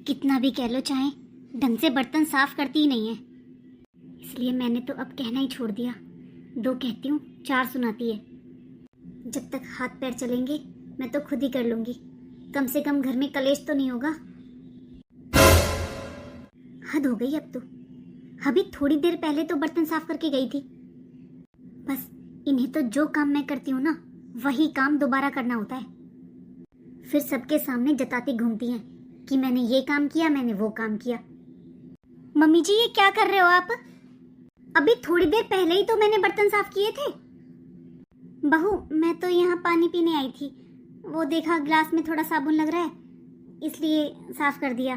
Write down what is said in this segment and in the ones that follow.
कितना भी कह लो चाहे, ढंग से बर्तन साफ करती ही नहीं है। इसलिए मैंने तो अब कहना ही छोड़ दिया। 2 कहती हूँ 4 सुनाती है। जब तक हाथ पैर चलेंगे मैं तो खुद ही कर लूंगी। कम से कम घर में कलेश तो नहीं होगा। हद हो गई अब तो। अभी थोड़ी देर पहले तो बर्तन साफ करके गई थी। बस इन्हें तो जो काम मैं करती हूँ ना, वही काम दोबारा करना होता है। फिर सबके सामने जताती घूमती हैं कि मैंने ये काम किया, मैंने वो काम किया। मम्मी जी, ये क्या कर रहे हो आप? अभी थोड़ी देर पहले ही तो मैंने बर्तन साफ किए थे। बहू, मैं तो यहाँ पानी पीने आई थी। वो देखा ग्लास में थोड़ा साबुन लग रहा है, इसलिए साफ कर दिया।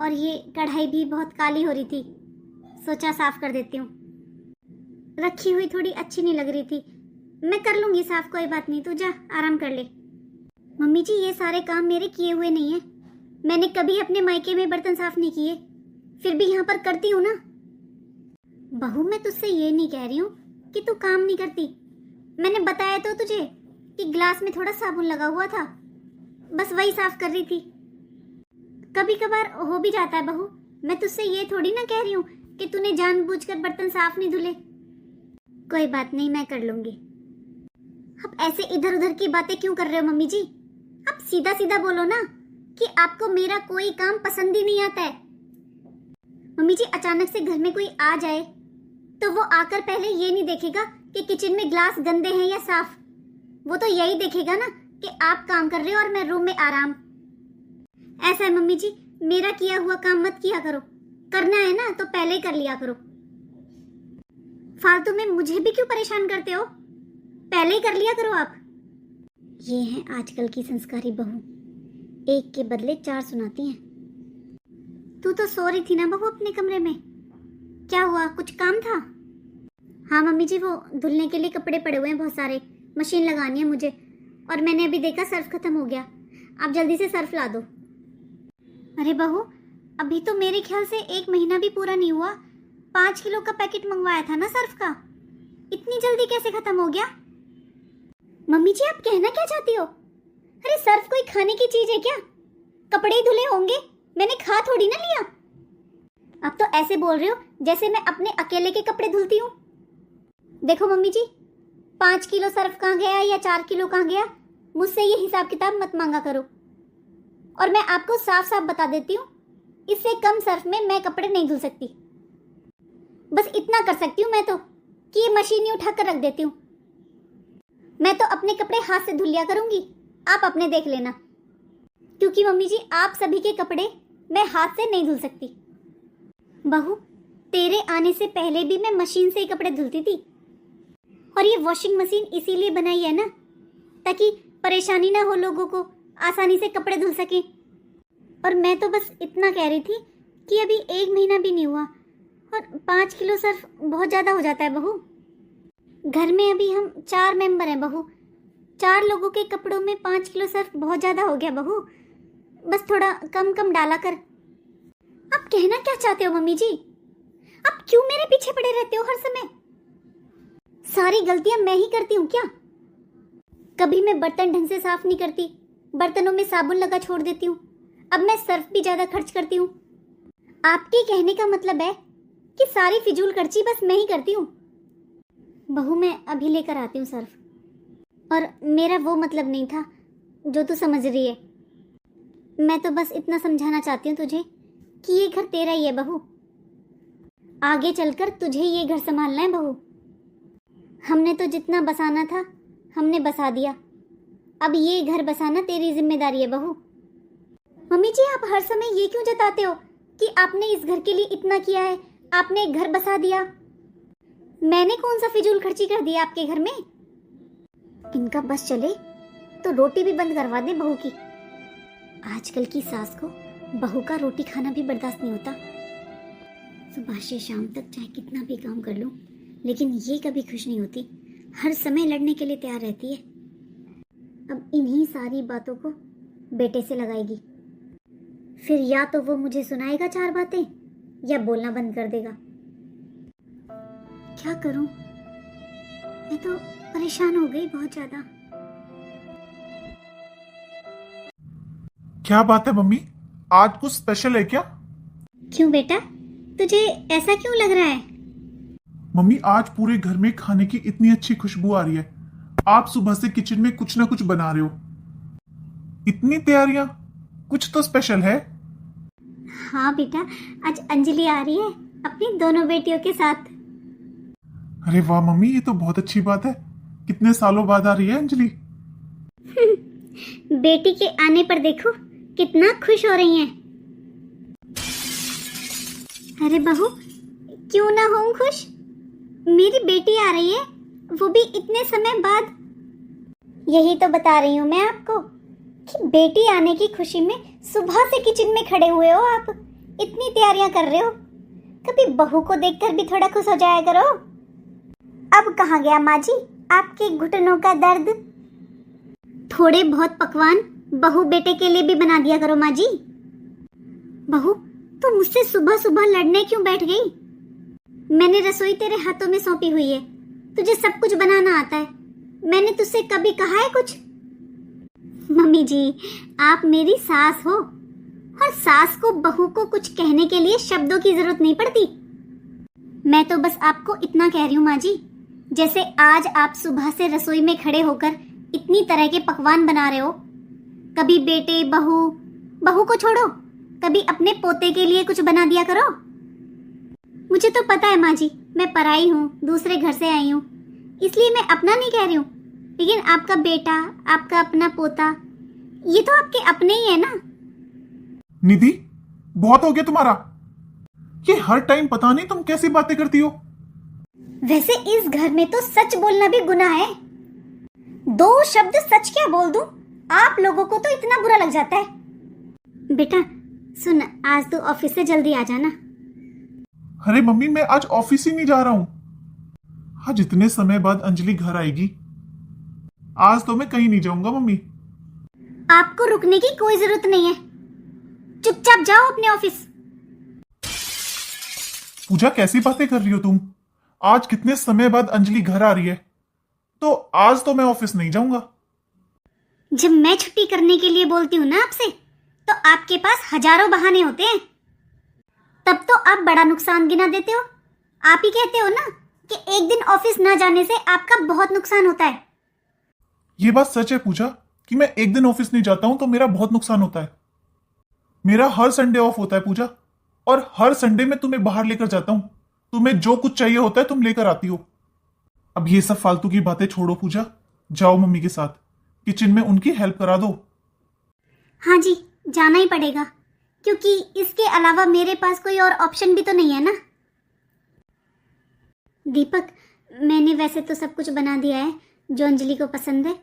और ये कढ़ाई भी बहुत काली हो रही थी, सोचा साफ कर देती हूँ। रखी हुई थोड़ी अच्छी नहीं लग रही थी। मैं कर लूंगी साफ, कोई बात नहीं, तू जा आराम कर ले। मम्मी जी, ये सारे काम मेरे किए हुए नहीं है। मैंने कभी अपने मायके में बर्तन साफ नहीं किए, फिर भी यहाँ पर करती हूँ ना। बहू, मैं तुझसे ये नहीं कह रही हूँ कि तू काम नहीं करती। मैंने बताया तो तुझे कि ग्लास में थोड़ा साबुन लगा हुआ था, बस वही साफ कर रही थी। कभी कभार हो भी जाता है बहू। मैं तुझसे ये थोड़ी ना कह रही हूँ कि तूने जानबूझकर बर्तन साफ नहीं धुले। कोई बात नहीं, मैं कर लूंगी। आप ऐसे इधर उधर की बातें क्यों कर रहे हो मम्मी जी? आप सीधा सीधा बोलो ना कि आपको मेरा कोई काम पसंद ही नहीं आता है। मम्मी जी, अचानक से घर में कोई आ जाए तो वो आकर पहले ये नहीं देखेगा कि किचन में ग्लास गंदे हैं या साफ। वो तो यही देखेगा ना कि आप काम कर रहे हो और मैं रूम में आराम। ऐसा है मम्मी जी, मेरा किया हुआ काम मत किया करो। करना है ना तो पहले ही कर लिया करो। फालतू में मुझे भी क्यों परेशान करते हो? पहले ही कर लिया करो आप। ये है आजकल की संस्कारी बहू, एक के बदले 4 सुनाती हैं। तू तो सो रही थी ना बहू अपने कमरे में? क्या हुआ, कुछ काम था? हाँ मम्मी जी, वो धुलने के लिए कपड़े पड़े हुए हैं बहुत सारे, मशीन लगानी है मुझे। और मैंने अभी देखा सर्फ खत्म हो गया। आप जल्दी से सर्फ ला दो। अरे बहू, अभी तो मेरे ख्याल से 1 महीना भी पूरा नहीं हुआ। 5 किलो का पैकेट मंगवाया था ना सर्फ का, इतनी जल्दी कैसे खत्म हो गया? मम्मी जी, आप कहना क्या चाहती हो? अरे सर्फ कोई खाने की चीज है क्या? कपड़े ही धुले होंगे, मैंने खा थोड़ी ना लिया। आप तो ऐसे बोल रहे हो जैसे मैं अपने अकेले के कपड़े धुलती हूँ। देखो मम्मी जी, 5 किलो सर्फ कहाँ गया या 4 किलो कहाँ गया, मुझसे ये हिसाब किताब मत मांगा करो। और मैं आपको साफ साफ बता देती हूँ, इससे कम सर्फ में मैं कपड़े नहीं धुल सकती। बस इतना कर सकती हूँ मैं तो कि ये मशीन ही उठा कर रख देती हूँ। मैं तो अपने कपड़े हाथ से धुल लिया करूंगी, आप अपने देख लेना। क्योंकि मम्मी जी, आप सभी के कपड़े मैं हाथ से नहीं धुल सकती। बहू, तेरे आने से पहले भी मैं मशीन से ही कपड़े धुलती थी। और ये वॉशिंग मशीन इसीलिए बनाई है ना, ताकि परेशानी ना हो लोगों को, आसानी से कपड़े धुल सकें। और मैं तो बस इतना कह रही थी कि अभी 1 महीना भी नहीं हुआ और 5 किलो सर्फ बहुत ज़्यादा हो जाता है बहू। घर में अभी हम 4 मेंबर हैं बहू। 4 लोगों के कपड़ों में 5 किलो सर्फ बहुत ज़्यादा हो गया बहू। बस थोड़ा कम कम डाला कर। आप कहना क्या चाहते हो मम्मी जी? आप क्यों मेरे पीछे पड़े रहते हो हर समय? सारी गलतियां मैं ही करती हूँ क्या? कभी मैं बर्तन ढंग से साफ नहीं करती, बर्तनों में साबुन लगा छोड़ देती हूँ। अब मैं सर्फ भी ज्यादा खर्च करती हूँ। आपके कहने का मतलब है कि सारी फिजूल खर्ची बस मैं ही करती हूँ। बहू, मैं अभी लेकर आती हूँ सर्फ। और मेरा वो मतलब नहीं था जो तू समझ रही है। मैं तो बस इतना समझाना चाहती हूँ तुझे कि ये घर तेरा ही है बहू। आगे चलकर तुझे ये घर संभालना है बहू। हमने तो जितना बसाना था हमने बसा दिया, अब ये घर बसाना तेरी जिम्मेदारी है बहू। मम्मी जी, आप हर समय ये क्यों जताते हो कि आपने इस घर के लिए इतना किया है, आपने एक घर बसा दिया? मैंने कौन सा फिजूल खर्ची कर दिया आपके घर में? इनका बस चले तो रोटी भी बंद करवा दे बहू की। आजकल की सास को बहू का रोटी खाना भी बर्दाश्त नहीं होता। सुबह से शाम तक चाहे कितना भी काम कर लूं, लेकिन ये कभी खुश नहीं होती, हर समय लड़ने के लिए तैयार रहती है। अब इन्हीं सारी बातों को बेटे से लगाएगी, फिर या तो वो मुझे सुनाएगा 4 बातें या बोलना बंद कर देगा। क्या करूं? मैं तो परेशान हो गई बहुत ज्यादा। क्या बात है मम्मी, आज कुछ स्पेशल है क्या? क्यों बेटा, तुझे ऐसा क्यों लग रहा है? मम्मी, आज पूरे घर में खाने की इतनी अच्छी खुशबू आ रही है। आप सुबह से किचन में कुछ ना कुछ बना रहे हो। इतनी तैयारियां, कुछ तो स्पेशल है। हाँ बेटा, आज अंजलि आ रही है अपनी दोनों बेटियों के साथ। अरे वाह मम्मी, ये तो बहुत अच्छी बात है। कितने सालों बाद आ रही है अंजलि। बेटी के आने पर देखो कितना खुश हो रही हैं। अरे बहू, क्यों ना हो खुश? मेरी बेटी आ रही है, वो भी इतने समय बाद। यही तो बता रही हूँ मैं आपको कि बेटी आने की खुशी में सुबह से किचन में खड़े हुए हो आप, इतनी तैयारियां कर रहे हो। कभी बहू को देखकर भी थोड़ा खुश हो जाया करो। अब कहाँ गया माँ जी आपके घुटनों का दर्द? थोड़े बहुत पकवान बहू बेटे के लिए भी बना दिया करो माँ जी। बहू, तू मुझसे सुबह सुबह लड़ने क्यों बैठ गई? मैंने रसोई तेरे हाथों में सौंपी हुई है, तुझे सब कुछ बनाना आता है। मैंने तुझसे कभी कहा है कुछ? मम्मी जी, आप मेरी सास हो और सास को बहू को कुछ कहने के लिए शब्दों की जरूरत नहीं पड़ती। मैं तो बस आपको इतना कह रही हूँ माँ जी, जैसे आज आप सुबह से रसोई में खड़े होकर इतनी तरह के पकवान बना रहे हो। कभी बेटे बहू को छोड़ो, कभी अपने पोते के लिए कुछ बना दिया करो। मुझे तो पता है माँ जी, मैं पराई हूँ, दूसरे घर से आई हूँ, इसलिए मैं अपना नहीं कह रही हूँ। लेकिन आपका बेटा, आपका अपना पोता, ये तो आपके अपने ही है ना। निधि, बहुत हो गया तुम्हारा। ये हर टाइम पता नहीं तुम कैसी बातें करती हो। वैसे इस घर में तो सच बोलना भी गुनाह है। दो शब्द सच क्या बोल दूं, आप लोगों को तो इतना बुरा लग जाता है। बेटा सुन, आज तू ऑफिस से जल्दी आ जाना। अरे मम्मी, मैं आज ऑफिस ही नहीं जा रहा हूँ। आज इतने समय बाद अंजलि घर आएगी। आज तो मैं कहीं नहीं जाऊंगा मम्मी। आपको रुकने की कोई जरूरत नहीं है, चुपचाप जाओ अपने ऑफिस। पूजा, कैसी बातें कर रही हो तुम? आज कितने समय बाद अंजलि घर आ रही है, तो आज तो मैं ऑफिस नहीं जाऊंगा। जब मैं छुट्टी करने के लिए बोलती हूँ ना आपसे, तो आपके पास हजारों बहाने होते हैं। तब तो आप बड़ा नुकसान गिना देते हो। आप ही कहते हो ना कि एक दिन ऑफिस ना जाने से आपका बहुत नुकसान होता है। ये बात सच है पूजा कि मैं एक दिन ऑफिस नहीं जाता हूं तो मेरा बहुत नुकसान होता है। मेरा हर संडे ऑफ होता है पूजा, और हर संडे में तुम्हें बाहर लेकर जाता हूं। तुम्हें जो कुछ चाहिए होता है तुम लेकर आती हो। अब ये सब फालतू की बातें छोड़ो पूजा, जाओ मम्मी के साथ किचन में उनकी हेल्प करा दो। हाँ जी, जाना ही पड़ेगा, क्योंकि इसके अलावा मेरे पास कोई और ऑप्शन भी तो नहीं है ना। दीपक, मैंने वैसे तो सब कुछ बना दिया है जो अंजलि को पसंद है।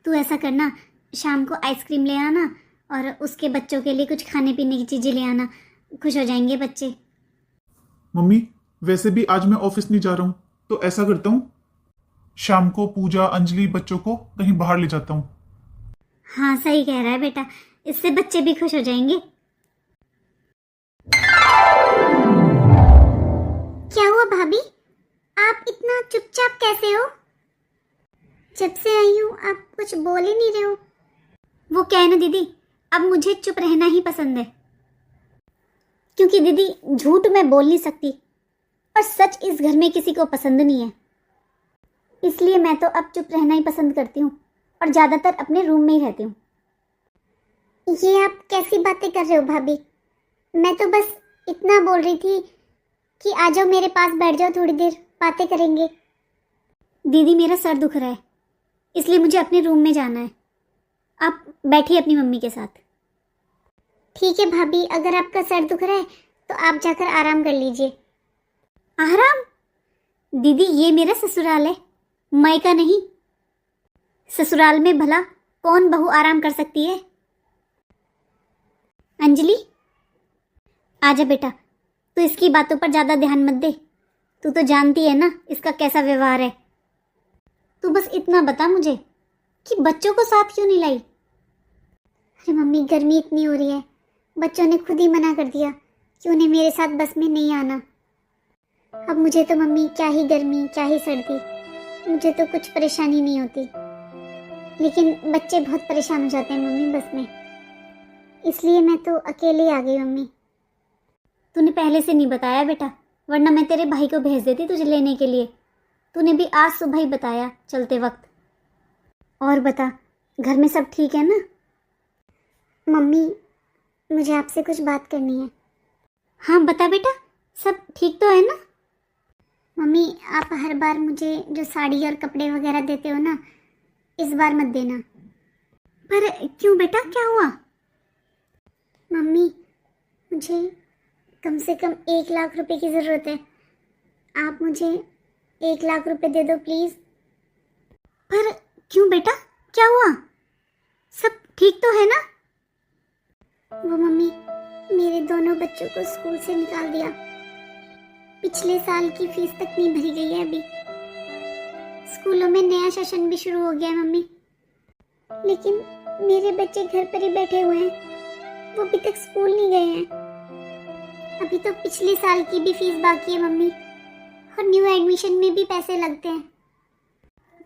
तू ऐसा करना, शाम को आइसक्रीम ले आना और उसके बच्चों के लिए कुछ खाने पीने की चीजें ले आना, खुश हो जाएंगे बच्चे। मम्मी, वैसे भी आज मैं ऑफिस नहीं जा रहा हूं, तो ऐसा करता हूं, शाम को पूजा अंजलि बच्चों को कहीं बाहर ले जाता हूं। हाँ सही कह रहा है बेटा, इससे बच्चे भी खुश हो जाएंगे। क्या हुआ भाभी, आप इतना चुपचाप कैसे हो? जब से आई हूँ आप कुछ बोल ही नहीं रहे हो। वो क्या है ना दीदी, अब मुझे चुप रहना ही पसंद है, क्योंकि दीदी झूठ मैं बोल नहीं सकती और सच इस घर में किसी को पसंद नहीं है। इसलिए मैं तो अब चुप रहना ही पसंद करती हूँ और ज्यादातर अपने रूम में ही रहती हूँ। ये आप कैसी बातें कर रहे हो भाभी? मैं तो बस इतना बोल रही थी कि आ जाओ मेरे पास बैठ जाओ, थोड़ी देर बातें करेंगे। दीदी मेरा सर दुख रहा है, इसलिए मुझे अपने रूम में जाना है। आप बैठिए अपनी मम्मी के साथ। ठीक है भाभी, अगर आपका सर दुख रहा है तो आप जाकर आराम कर लीजिए। आराम? दीदी ये मेरा ससुराल है, मायका नहीं। ससुराल में भला कौन बहू आराम कर सकती है? अंजलि आजा बेटा, तू इसकी बातों पर ज्यादा ध्यान मत दे। तू तो जानती है ना इसका कैसा व्यवहार है। तू बस इतना बता मुझे कि बच्चों को साथ क्यों नहीं लाई? अरे मम्मी, गर्मी इतनी हो रही है, बच्चों ने खुद ही मना कर दिया कि उन्हें मेरे साथ बस में नहीं आना। अब मुझे तो मम्मी क्या ही गर्मी क्या ही सर्दी, मुझे तो कुछ परेशानी नहीं होती, लेकिन बच्चे बहुत परेशान हो जाते हैं मम्मी बस में। इसलिए मैं तो अकेले आ गई मम्मी। तूने पहले से नहीं बताया बेटा, वरना मैं तेरे भाई को भेज देती तुझे लेने के लिए। तूने भी आज सुबह ही बताया चलते वक्त। और बता, घर में सब ठीक है ना? मम्मी, मुझे आपसे कुछ बात करनी है। हाँ बता बेटा, सब ठीक तो है ना? मम्मी, आप हर बार मुझे जो साड़ी और कपड़े वगैरह देते हो ना, इस बार मत देना। पर क्यों बेटा, क्या हुआ? मम्मी, मुझे कम से कम 1 लाख रुपए की ज़रूरत है। आप मुझे 1 लाख रुपए दे दो प्लीज़। पर क्यों बेटा, क्या हुआ? सब ठीक तो है ना? वो मम्मी, मेरे दोनों बच्चों को स्कूल से निकाल दिया। पिछले साल की फीस तक नहीं भरी गई है अभी। स्कूलों में नया सेशन भी शुरू हो गया है मम्मी, लेकिन मेरे बच्चे घर पर ही बैठे हुए हैं, वो अभी तक स्कूल नहीं गए हैं। अभी तो पिछले साल की भी फीस बाकी है मम्मी, और न्यू एडमिशन में भी पैसे लगते हैं।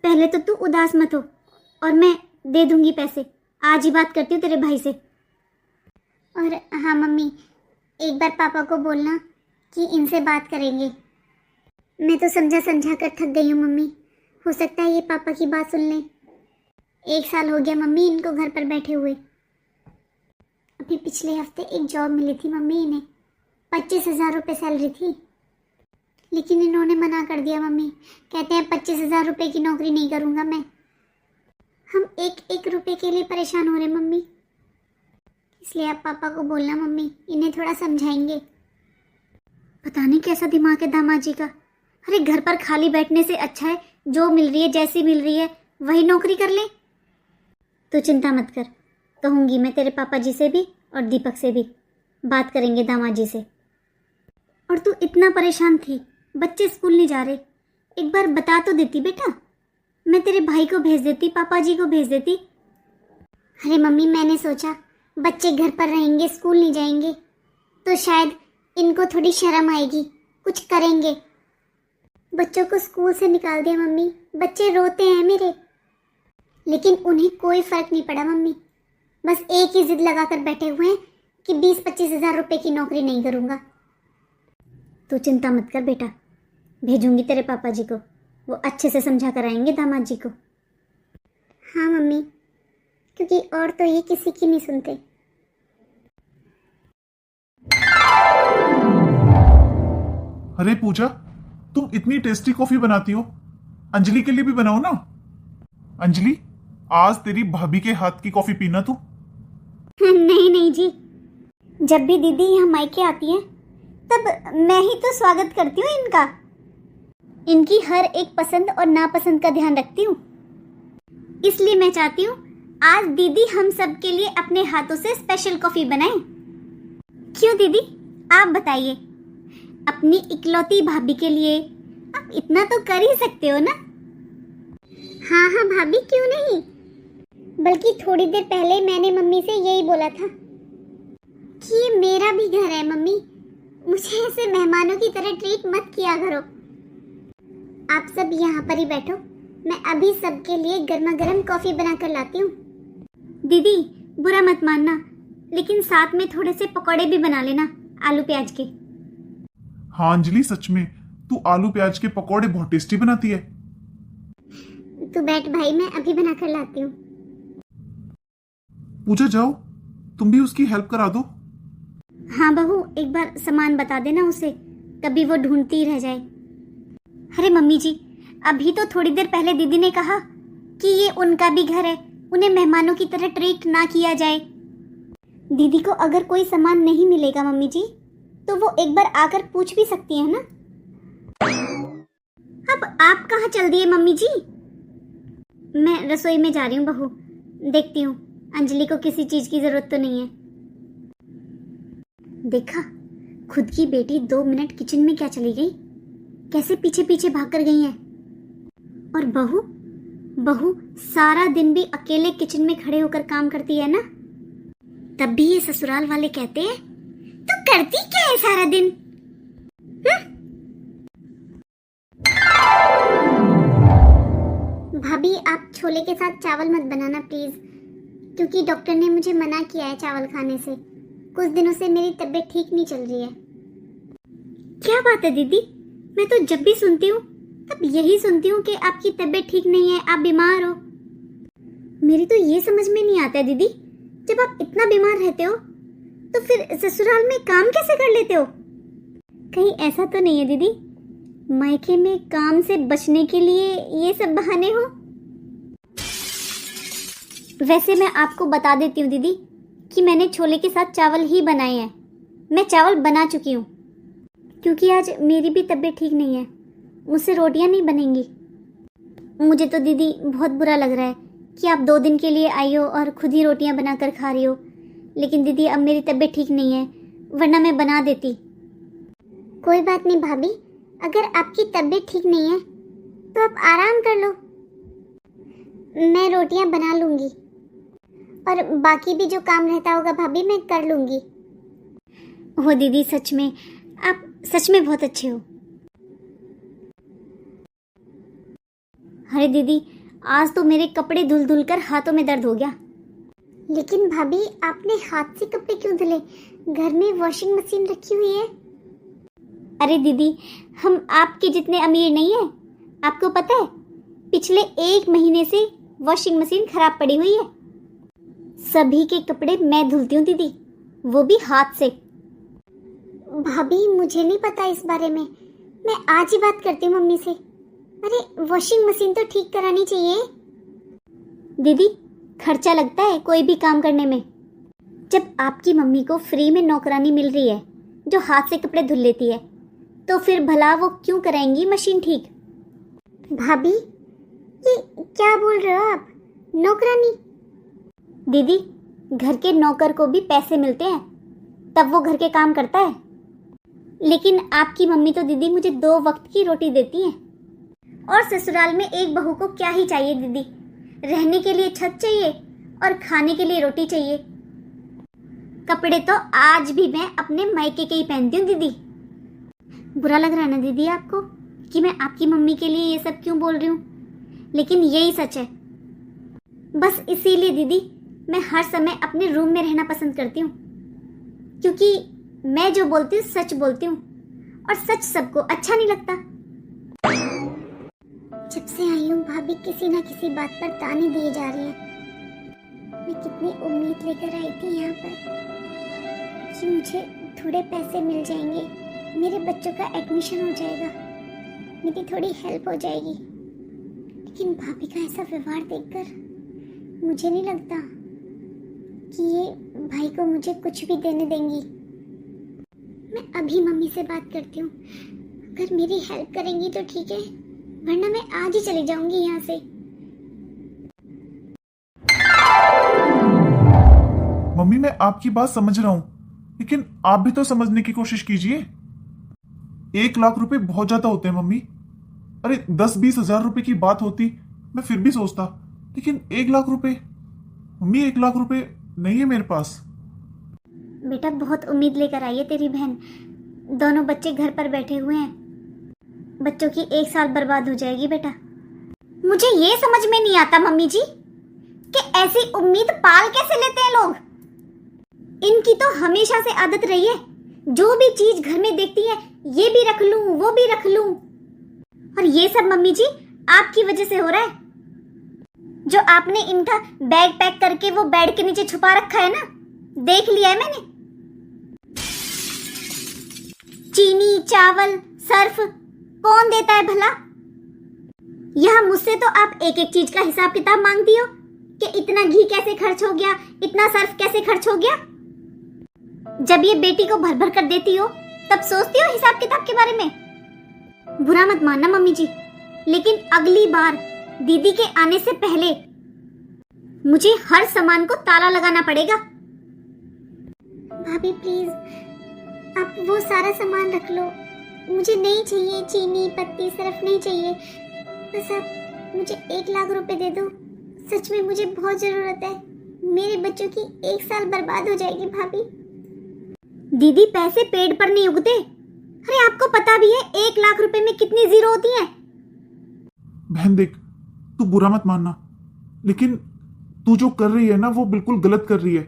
पहले तो तू उदास मत हो, और मैं दे दूंगी पैसे। आज ही बात करती हूँ तेरे भाई से। और हाँ मम्मी, एक बार पापा को बोलना कि इनसे बात करेंगे। मैं तो समझा समझा कर थक गई हूँ मम्मी, हो सकता है ये पापा की बात सुन लें। 1 साल हो गया मम्मी इनको घर पर बैठे हुए। अभी पिछले हफ्ते एक जॉब मिली थी मम्मी इन्हें, 25,000 रुपये सैलरी थी, लेकिन इन्होंने मना कर दिया मम्मी। कहते हैं 25,000 रुपये की नौकरी नहीं करूँगा मैं। हम एक एक रुपये के लिए परेशान हो रहे मम्मी, इसलिए आप पापा को बोलना मम्मी, इन्हें थोड़ा समझाएंगे। पता नहीं कैसा दिमाग है दामाद जी का। अरे घर पर खाली बैठने से अच्छा है जो मिल रही है, जैसी मिल रही है वही नौकरी कर ले। तो चिंता मत कर, कहूँगी मैं तेरे पापा जी से भी और दीपक से भी, बात करेंगे दामाद जी से। और तू इतना परेशान थी, बच्चे स्कूल नहीं जा रहे, एक बार बता तो देती बेटा, मैं तेरे भाई को भेज देती, पापा जी को भेज देती। अरे मम्मी, मैंने सोचा बच्चे घर पर रहेंगे, स्कूल नहीं जाएंगे, तो शायद इनको थोड़ी शर्म आएगी, कुछ करेंगे। बच्चों को स्कूल से निकाल दिया मम्मी, बच्चे रोते हैं मेरे, लेकिन उन्हें कोई फर्क नहीं पड़ा मम्मी। बस एक ही जिद लगाकर बैठे हुए हैं कि 20-25 हज़ार रुपये की नौकरी नहीं करूँगा। तू चिंता मत कर बेटा, भेजूंगी तेरे पापा जी को, वो अच्छे से समझा कर आएंगे दामाद जी को। हाँ मम्मी, क्योंकि और तो ये किसी की नहीं सुनते। अरे पूजा, तुम इतनी टेस्टी कॉफी बनाती हो, अंजलि के लिए भी बनाओ ना। अंजलि, आज तेरी भाभी के हाथ की कॉफी पीना तू। नहीं नहीं जी, जब भी दीदी यहाँ मायके आती है तब मैं ही तो स्वागत करती हूँ इनका। इनकी हर एक पसंद और नापसंद का ध्यान रखती हूँ, इसलिए मैं चाहती हूँ आज दीदी हम सब के लिए अपने हाथों से स्पेशल कॉफी बनाएं। क्यों दीदी, आप बताइए, अपनी इकलौती भाभी के लिए आप इतना तो कर ही सकते हो ना। हाँ हाँ भाभी, क्यों नहीं, बल्कि थोड़ी देर पहले मैंने मम्मी से यही बोला था कि ये मेरा भी घर है मम्मी, मुझे ऐसे मेहमानों की तरह ट्रीट मत किया करो। आप सब यहाँ पर ही बैठो, मैं अभी सबके लिए गर्मा गर्म कॉफी बनाकर लाती हूँ। दीदी बुरा मत मानना, लेकिन साथ में थोड़े से पकौड़े भी बना लेना, आलू प्याज के। हाँ अंजलि, सच में तू आलू प्याज के पकौड़े बहुत टेस्टी बनाती है। तू बैठ भाई, मैं अभी बनाकर लाती हूँ। पूजा जाओ, तुम भी उसकी हेल्प करा दो। हाँ बहू, एक बार सामान बता देना उसे, कभी वो ढूंढती रह जाए। अरे मम्मी जी, अभी तो थोड़ी देर पहले दीदी ने कहा कि ये उनका भी घर है, उन्हें मेहमानों की तरह ट्रीट ना किया जाए। दीदी को अगर कोई सामान नहीं मिलेगा मम्मी जी, तो वो एक बार आकर पूछ भी सकती है ना। अब आप कहाँ चल दिए मम्मी जी? मैं रसोई में जा रही हूँ बहू, देखती हूँ अंजलि को किसी चीज की जरूरत तो नहीं है। देखा, खुद की बेटी 2 मिनट किचन में क्या चली गई, कैसे पीछे पीछे भाग कर गई है। और बहू बहू सारा दिन भी अकेले किचन में खड़े होकर काम करती है ना, तब भी ये ससुराल वाले कहते हैं तो करती क्या है सारा दिन। भाभी, आप छोले के साथ चावल मत बनाना प्लीज, क्योंकि डॉक्टर ने मुझे मना किया है चावल खाने से। कुछ दिनों से मेरी तबीयत ठीक नहीं चल रही है। क्या बात है दीदी, मैं तो जब भी सुनती हूँ तब यही सुनती हूँ कि आपकी तबीयत ठीक नहीं है, आप बीमार हो। मेरी तो ये समझ में नहीं आता है दीदी, जब आप इतना बीमार रहते हो तो फिर ससुराल में काम कैसे कर लेते हो? कहीं ऐसा तो नहीं है दीदी, मायके में काम से बचने के लिए ये सब बहाने हो? वैसे मैं आपको बता देती हूँ दीदी कि मैंने छोले के साथ चावल ही बनाए हैं। मैं चावल बना चुकी हूँ क्योंकि आज मेरी भी तबीयत ठीक नहीं है, मुझसे रोटियाँ नहीं बनेंगी। मुझे तो दीदी बहुत बुरा लग रहा है कि आप 2 दिन के लिए आई हो और खुद ही रोटियाँ बनाकर खा रही हो। लेकिन दीदी अब मेरी तबीयत ठीक नहीं है, वरना मैं बना देती। कोई बात नहीं भाभी, अगर आपकी तबीयत ठीक नहीं है तो आप आराम कर लो, मैं रोटियां बना लूंगी और बाकी भी जो काम रहता होगा भाभी मैं कर लूंगी। हो दीदी, सच में आप सच में बहुत अच्छे हो। अरे दीदी, आज तो मेरे कपड़े धुल धुल कर हाथों में दर्द हो गया। लेकिन भाभी आपने हाथ से कपड़े क्यों धुले? घर में वॉशिंग मशीन रखी हुई है। अरे दीदी, हम आपके जितने अमीर नहीं है। आपको पता है पिछले 1 महीने से वॉशिंग मशीन खराब पड़ी हुई है। सभी के कपड़े मैं धुलती हूँ दीदी, वो भी हाथ से। भाभी मुझे नहीं पता इस बारे में, मैं आज ही बात करती हूँ मम्मी से। अरे वॉशिंग मशीन तो ठीक करानी चाहिए। दीदी खर्चा लगता है कोई भी काम करने में। जब आपकी मम्मी को फ्री में नौकरानी मिल रही है जो हाथ से कपड़े धुल लेती है, तो फिर भला वो क्यों कराएंगी मशीन ठीक? भाभी ये क्या बोल रहे हो आप? नौकरानी? दीदी घर के नौकर को भी पैसे मिलते हैं, तब वो घर के काम करता है। लेकिन आपकी मम्मी तो दीदी मुझे 2 वक्त की रोटी देती हैं। और ससुराल में एक बहू को क्या ही चाहिए दीदी? रहने के लिए छत चाहिए और खाने के लिए रोटी चाहिए। कपड़े तो आज भी मैं अपने मायके के ही पहनती हूँ दीदी। बुरा लग रहा है ना दीदी आपको कि मैं आपकी मम्मी के लिए ये सब क्यों बोल रही हूँ? लेकिन यही सच है। बस इसीलिए दीदी मैं हर समय अपने रूम में रहना पसंद करती हूँ, क्योंकि मैं जो बोलती हूँ सच बोलती हूँ और सच सबको अच्छा नहीं लगता। जब से आई हूँ भाभी किसी ना किसी बात पर ताने दिए जा रही हैं। मैं कितनी उम्मीद लेकर आई थी यहाँ पर कि मुझे थोड़े पैसे मिल जाएंगे, मेरे बच्चों का एडमिशन हो जाएगा, मेरी थोड़ी हेल्प हो जाएगी। लेकिन भाभी का ऐसा व्यवहार देखकर मुझे नहीं लगता कि ये भाई को मुझे कुछ भी देने देंगी। मैं अभी मम्मी से बात करती हूँ, अगर मेरी हेल्प करेंगी तो ठीक है, वरना मैं आज ही चली जाऊंगी यहाँ से। मम्मी मैं आपकी बात समझ रहा हूं, लेकिन आप भी तो समझने की कोशिश कीजिए। 1 लाख रुपए बहुत ज्यादा होते हैं मम्मी। अरे 10-20 हजार रुपए की बात होती मैं फिर भी सोचता, लेकिन 1 लाख रुपए, मम्मी 1 लाख रुपए नहीं है मेरे पास। बेटा बहुत उम्मीद लेकर आई है तेरी बहन। दोनों बच्चे घर पर बैठे हुए हैं, बच्चों की 1 साल बर्बाद हो जाएगी बेटा। मुझे ये समझ में नहीं आता मम्मी जी कि ऐसी उम्मीद पाल कैसे लेते हैं लोग। इनकी तो हमेशा से आदत रही है, जो भी चीज घर में देखती है ये भी रख लूं वो भी रख लूं। और ये सब मम्मी जी आपकी वजह से हो रहा है। जो आपने इनका बैग पैक करके वो बेड के नीचे छुपा रखा है ना, देख लिया है मैंने। चीनी चावल सर्फ कौन देता है भला? यहां मुझसे तो आप एक एक चीज का हिसाब किताब मांगती हो कि इतना घी कैसे खर्च हो गया, इतना सर्फ कैसे खर्च हो गया। जब ये बेटी को भर भर कर देती हो तब सोचती हो हिसाब किताब के बारे में। बुरा मत मानना मम्मी जी, लेकिन अगली बार दीदी के आने से पहले मुझे हर सामान को ताला लगाना पड़ेगा। भाभी प्लीज आप वो सारा सामान रख लो, मुझे नहीं चाहिए चीनी पत्ती सर्फ नहीं चाहिए। बस आप मुझे 1 लाख रुपए दे दो, सच में मुझे बहुत जरूरत है। मेरे बच्चों की 1 साल बर्बाद हो जाएगी भाभी। दीदी पैसे पेड़ पर नहीं उगते। अरे आपको पता भी है 1 लाख रुपए में कितनी जीरो होती हैं। बहन देख, तू बुरा मत मानना, लेकिन तू जो कर रही है ना वो बिल्कुल गलत कर रही है।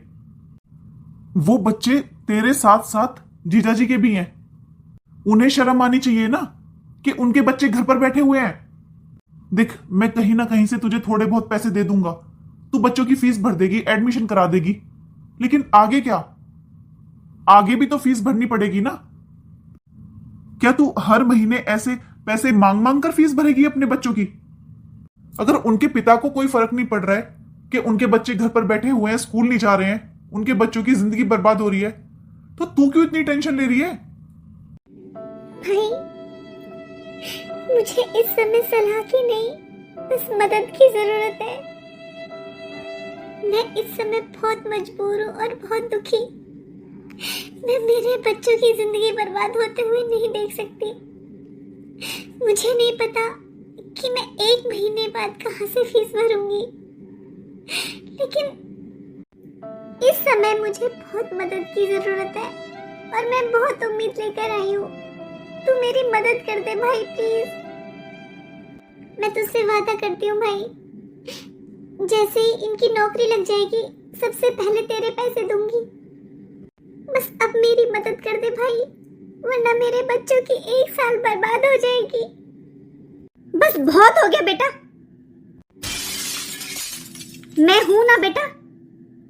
वो बच्चे तेरे साथ साथ जीजाजी के भी हैं। उन्हें शर्म आनी चाहिए ना कि उनके बच्चे घर पर बैठे हुए हैं। देख, मैं कहीं ना कहीं से तुझे थोड़े बहुत पैसे दे दूंगा, तू बच्चों की फीस भर देगी, एडमिशन करा देगी, लेकिन आगे क्या? आगे भी तो फीस भरनी पड़ेगी ना। क्या तू हर महीने ऐसे पैसे मांग मांग कर फीस भरेगी अपने बच्चों की? अगर उनके पिता को कोई फर्क नहीं पड़ रहा है कि उनके बच्चे घर पर बैठे हुए हैं, स्कूल नहीं जा रहे हैं, उनके बच्चों की जिंदगी बर्बाद हो रही है, तो तू क्यों इतनी टेंशन ले रही है? भाई, मुझे इस समय सलाह की नहीं, बस मदद की जरूरत है। मैं इस समय बहुत मजबूर हूँ और बहुत दुखी। मैं मेरे बच्चों की जिंदगी बर्बाद होते हुए नहीं देख सकती। मुझे नहीं पता कि मैं 1 महीने बाद कहाँ से फीस भरूंगी, लेकिन इस समय मुझे बहुत मदद की जरूरत है और मैं बहुत उम्मीद लेकर आई हूँ। तू मेरी मदद कर दे भाई, प्लीज। मैं तुझसे वादा करती हूँ भाई, जैसे ही इनकी नौकरी लग जाएगी सबसे पहले तेरे पैसे दूंगी। बस अब मेरी मदद कर दे भाई, वरना मेरे बच्चों की 1 साल बर्बाद हो जाएगी। बस बहुत हो गया बेटा। मैं हूं ना बेटा,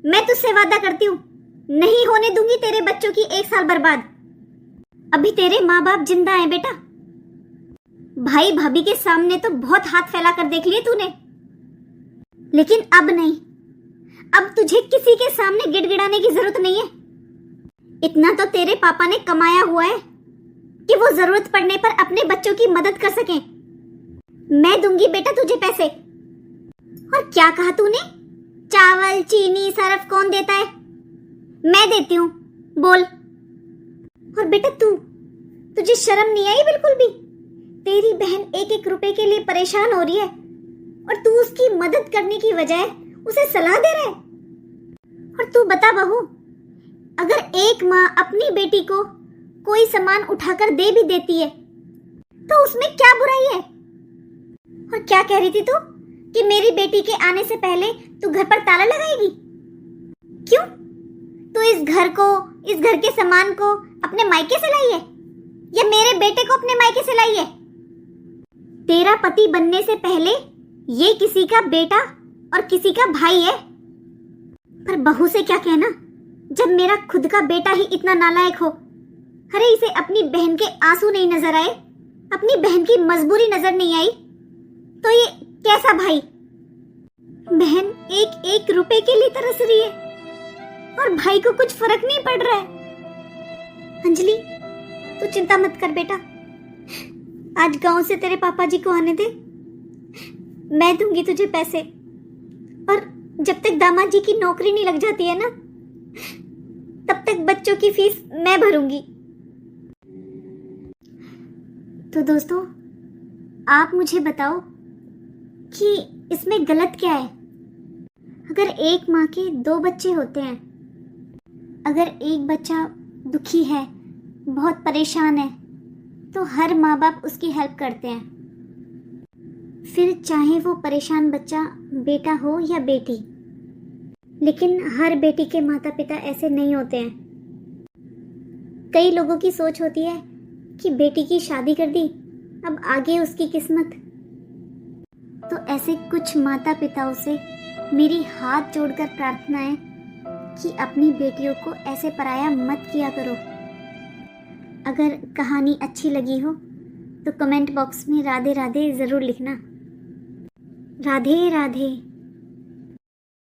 मैं तुझसे वादा करती हूँ नहीं होने दूंगी तेरे बच्चों की 1 साल बर्बाद। अभी तेरे माँ बाप जिंदा हैं बेटा। भाई भाभी के सामने तो बहुत हाथ फैला कर देख लिए तूने, लेकिन अब नहीं। अब तुझे किसी के सामने गिड़गिड़ाने की जरूरत नहीं है। इतना तो तेरे पापा ने कमाया हुआ है कि वो जरूरत पड़ने पर अपने बच्चों की मदद कर सकें। मैं दूंगी बेटा तुझे पैसे। और क्या कहा तूने? चावल, चीनी, सर्फ कौन देता है? मैं देती हूँ, बोल। और बेटा तुझे शर्म नहीं आई बिल्कुल भी? तेरी बहन 1-1 रुपए के लिए परेशान हो रही है और तू उसकी मदद करने की बजाय उसे सलाह दे रहा है। और तू बता बहू, अगर एक माँ अपनी बेटी को कोई सामान उठाकर दे भी देती है तो उसमें क्या बुराई है? और क्या कह रही थी तू कि मेरी बेटी के आने से पहले तू घर पर ताला लगाएगी? क्यों? तू इस घर के सामान को अपने मायके से लाई है या मेरे बेटे को अपने मायके से लाई है? तेरा पति बनने से पहले ये किसी का बेटा और किसी का भाई है। पर बहू से क्या कहना जब मेरा खुद का बेटा ही इतना नालायक हो। अरे इसे अपनी बहन के आंसू नहीं नजर आए, अपनी बहन की मजबूरी नजर नहीं आई, तो ये कैसा भाई? बहन 1-1 रुपए के लिए तरस रही है और भाई को कुछ फर्क नहीं पड़ रहा है। अंजलि, तू चिंता मत कर बेटा, आज गांव से तेरे पापा जी को आने दे, मैं दूंगी तुझे पैसे। और जब तक दामाद जी की नौकरी नहीं लग जाती है ना, तब तक बच्चों की फीस मैं भरूंगी। तो दोस्तों, आप मुझे बताओ कि इसमें गलत क्या है? अगर एक माँ के 2 बच्चे होते हैं, अगर एक बच्चा दुखी है, बहुत परेशान है, तो हर माँ बाप उसकी हेल्प करते हैं, फिर चाहे वो परेशान बच्चा बेटा हो या बेटी। लेकिन हर बेटी के माता पिता ऐसे नहीं होते हैं। कई लोगों की सोच होती है कि बेटी की शादी कर दी, अब आगे उसकी किस्मत। तो ऐसे कुछ माता पिताओं से मेरी हाथ जोड़कर प्रार्थना है कि अपनी बेटियों को ऐसे पराया मत किया करो। अगर कहानी अच्छी लगी हो तो कमेंट बॉक्स में राधे राधे ज़रूर लिखना। राधे राधे।